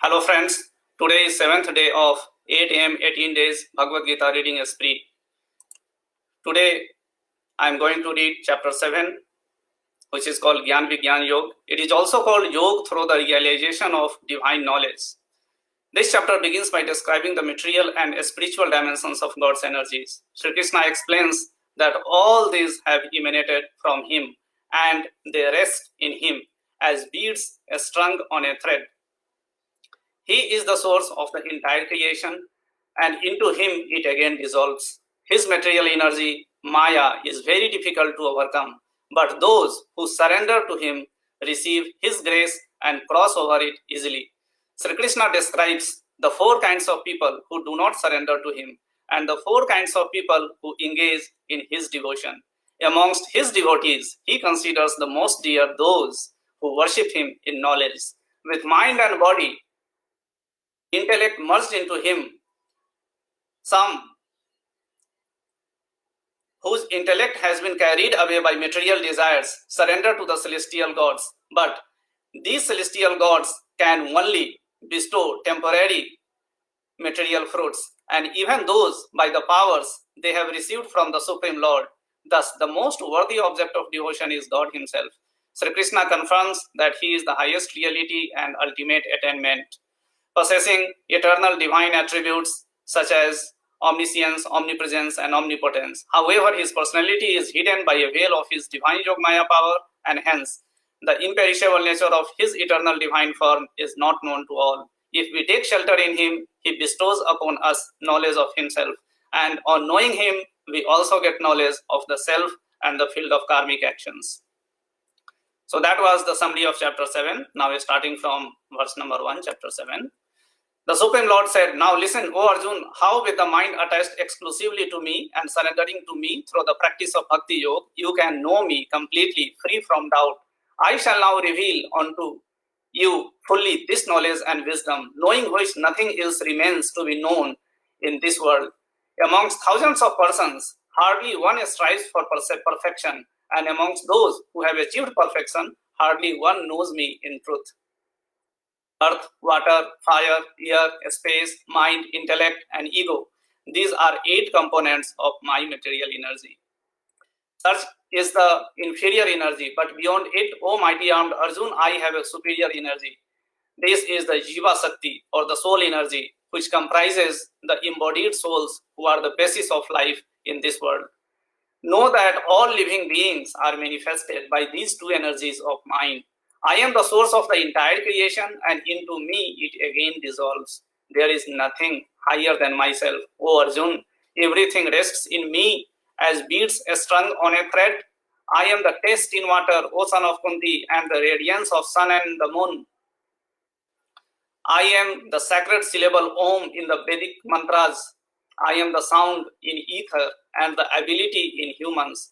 Hello friends, today is 7th day of 8 am 18 days Bhagavad Gita reading spree. Today I am going to read chapter 7, which is called Gyan Vigyan Yog. It is also called Yog through the realization of divine knowledge. This chapter begins by describing the material and spiritual dimensions of God's energies. Sri Krishna explains that all these have emanated from Him and they rest in Him as beads strung on a thread. He is the source of the entire creation, and into him it again dissolves. His material energy, Maya, is very difficult to overcome, but those who surrender to him receive his grace and cross over it easily. Sri Krishna describes the four kinds of people who do not surrender to him, and the four kinds of people who engage in his devotion. Amongst his devotees, he considers the most dear those who worship him in knowledge. With mind and body, intellect merged into him, some whose intellect has been carried away by material desires surrender to the celestial gods, but these celestial gods can only bestow temporary material fruits, and even those by the powers they have received from the Supreme Lord. Thus, the most worthy object of devotion is God himself. Sri Krishna confirms that he is the highest reality and ultimate attainment, possessing eternal divine attributes such as omniscience, omnipresence, and omnipotence. However, his personality is hidden by a veil of his divine Yogmaya power, and hence the imperishable nature of his eternal divine form is not known to all. If we take shelter in him, he bestows upon us knowledge of himself, and on knowing him, we also get knowledge of the self and the field of karmic actions. So that was the summary of chapter 7. Now we're starting from verse number 1, chapter 7. The Supreme Lord said, "Now listen, O Arjun, how with the mind attached exclusively to me and surrendering to me through the practice of Bhakti Yoga, you can know me completely, free from doubt. I shall now reveal unto you fully this knowledge and wisdom, knowing which nothing else remains to be known in this world. Amongst thousands of persons, hardly one strives for perfection, and amongst those who have achieved perfection, hardly one knows me in truth. Earth, water, fire, air, space, mind, intellect, and ego. These are 8 components of my material energy. Such is the inferior energy, but beyond it, O mighty armed Arjun, I have a superior energy. This is the Jiva Sakti, or the soul energy, which comprises the embodied souls who are the basis of life in this world. Know that all living beings are manifested by these 2 energies of mine. I am the source of the entire creation, and into me it again dissolves. There is nothing higher than myself, O Arjun. Everything rests in me as beads strung on a thread. I am the taste in water, O son of Kunti, and the radiance of sun and the moon. I am the sacred syllable Om in the Vedic mantras. I am the sound in ether and the ability in humans.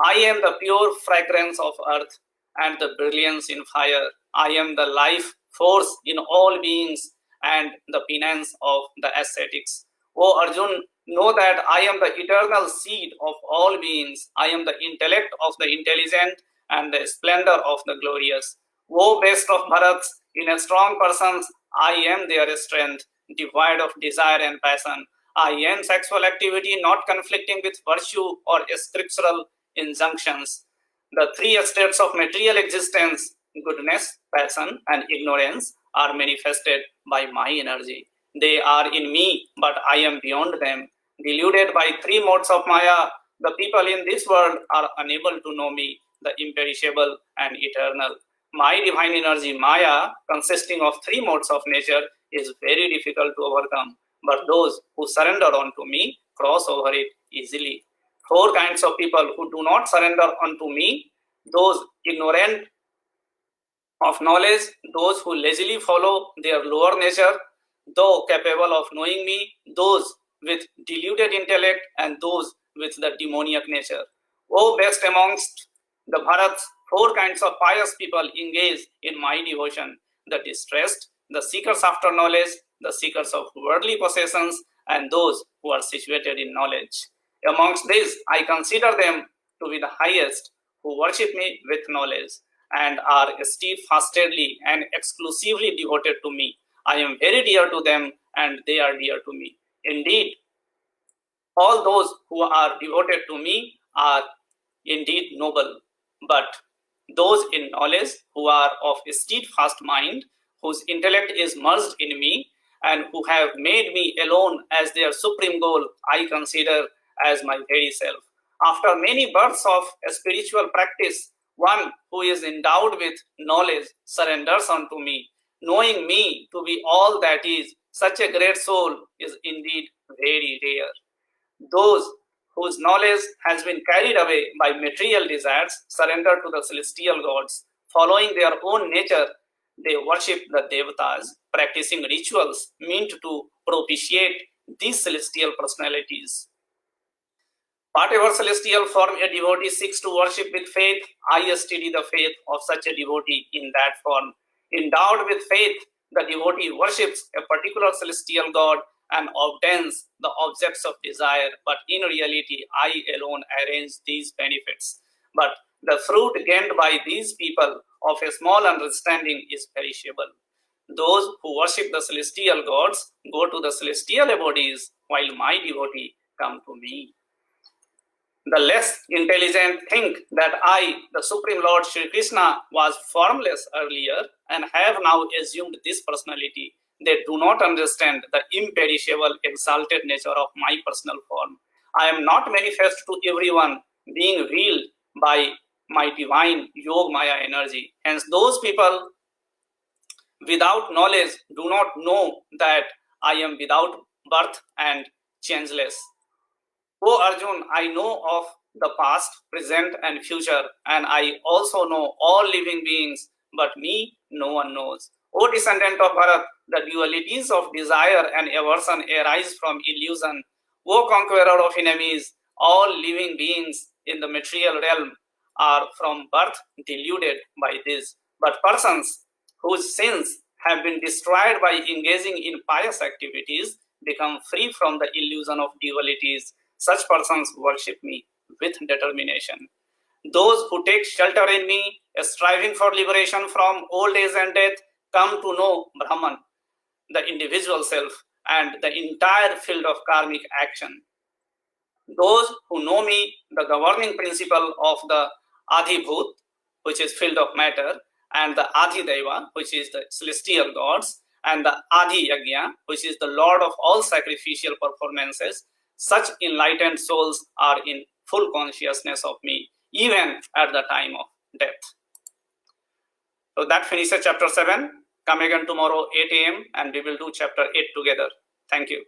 I am the pure fragrance of earth and the brilliance in fire. I am the life force in all beings and the penance of the ascetics. O Arjun, know that I am the eternal seed of all beings. I am the intellect of the intelligent and the splendor of the glorious. O best of Bharats, in a strong person, I am their strength, devoid of desire and passion. I am sexual activity not conflicting with virtue or scriptural injunctions. The 3 states of material existence, goodness, passion, and ignorance, are manifested by my energy. They are in me, but I am beyond them. Deluded by 3 modes of Maya, the people in this world are unable to know me, the imperishable and eternal. My divine energy, Maya, consisting of 3 modes of nature, is very difficult to overcome, but those who surrender unto me cross over it easily. 4 kinds of people who do not surrender unto me: those ignorant of knowledge, those who lazily follow their lower nature, though capable of knowing me, those with deluded intellect, and those with the demoniac nature. O best amongst the Bharats, 4 kinds of pious people engage in my devotion: the distressed, the seekers after knowledge, the seekers of worldly possessions, and those who are situated in knowledge. Amongst these, I consider them to be the highest, who worship me with knowledge and are steadfastly and exclusively devoted to me. I am very dear to them and they are dear to me. Indeed, all those who are devoted to me are indeed noble, but those in knowledge who are of a steadfast mind, whose intellect is merged in me, and who have made me alone as their supreme goal, I consider as my very self. After many births of a spiritual practice, one who is endowed with knowledge surrenders unto me, knowing me to be all that is. Such a great soul is indeed very rare. Those whose knowledge has been carried away by material desires surrender to the celestial gods. Following their own nature, they worship the devatas, practicing rituals meant to propitiate these celestial personalities. Whatever celestial form a devotee seeks to worship with faith, I study the faith of such a devotee in that form. Endowed with faith, the devotee worships a particular celestial god and obtains the objects of desire, but in reality, I alone arrange these benefits. But the fruit gained by these people of a small understanding is perishable. Those who worship the celestial gods go to the celestial abodes, while my devotee come to me. The less intelligent think that I, the Supreme Lord Sri Krishna, was formless earlier and have now assumed this personality. They do not understand the imperishable, exalted nature of my personal form. I am not manifest to everyone, being wheeled by my divine Yog Maya energy. Hence, those people without knowledge do not know that I am without birth and changeless. O Arjun, I know of the past, present, and future, and I also know all living beings, but me no one knows. O descendant of Bharat, the dualities of desire and aversion arise from illusion. O conqueror of enemies, all living beings in the material realm are from birth deluded by this, but persons whose sins have been destroyed by engaging in pious activities become free from the illusion of dualities. Such persons worship me with determination. Those who take shelter in me, striving for liberation from old age and death, come to know Brahman, the individual self, and the entire field of karmic action. Those who know me, the governing principle of the Adhibhut, which is field of matter, and the Adhideva, which is the celestial gods, and the Adi Yagya, which is the Lord of all sacrificial performances, such enlightened souls are in full consciousness of me, even at the time of death. So that finishes chapter 7. Come again tomorrow 8 a.m. and we will do chapter 8 together. Thank you.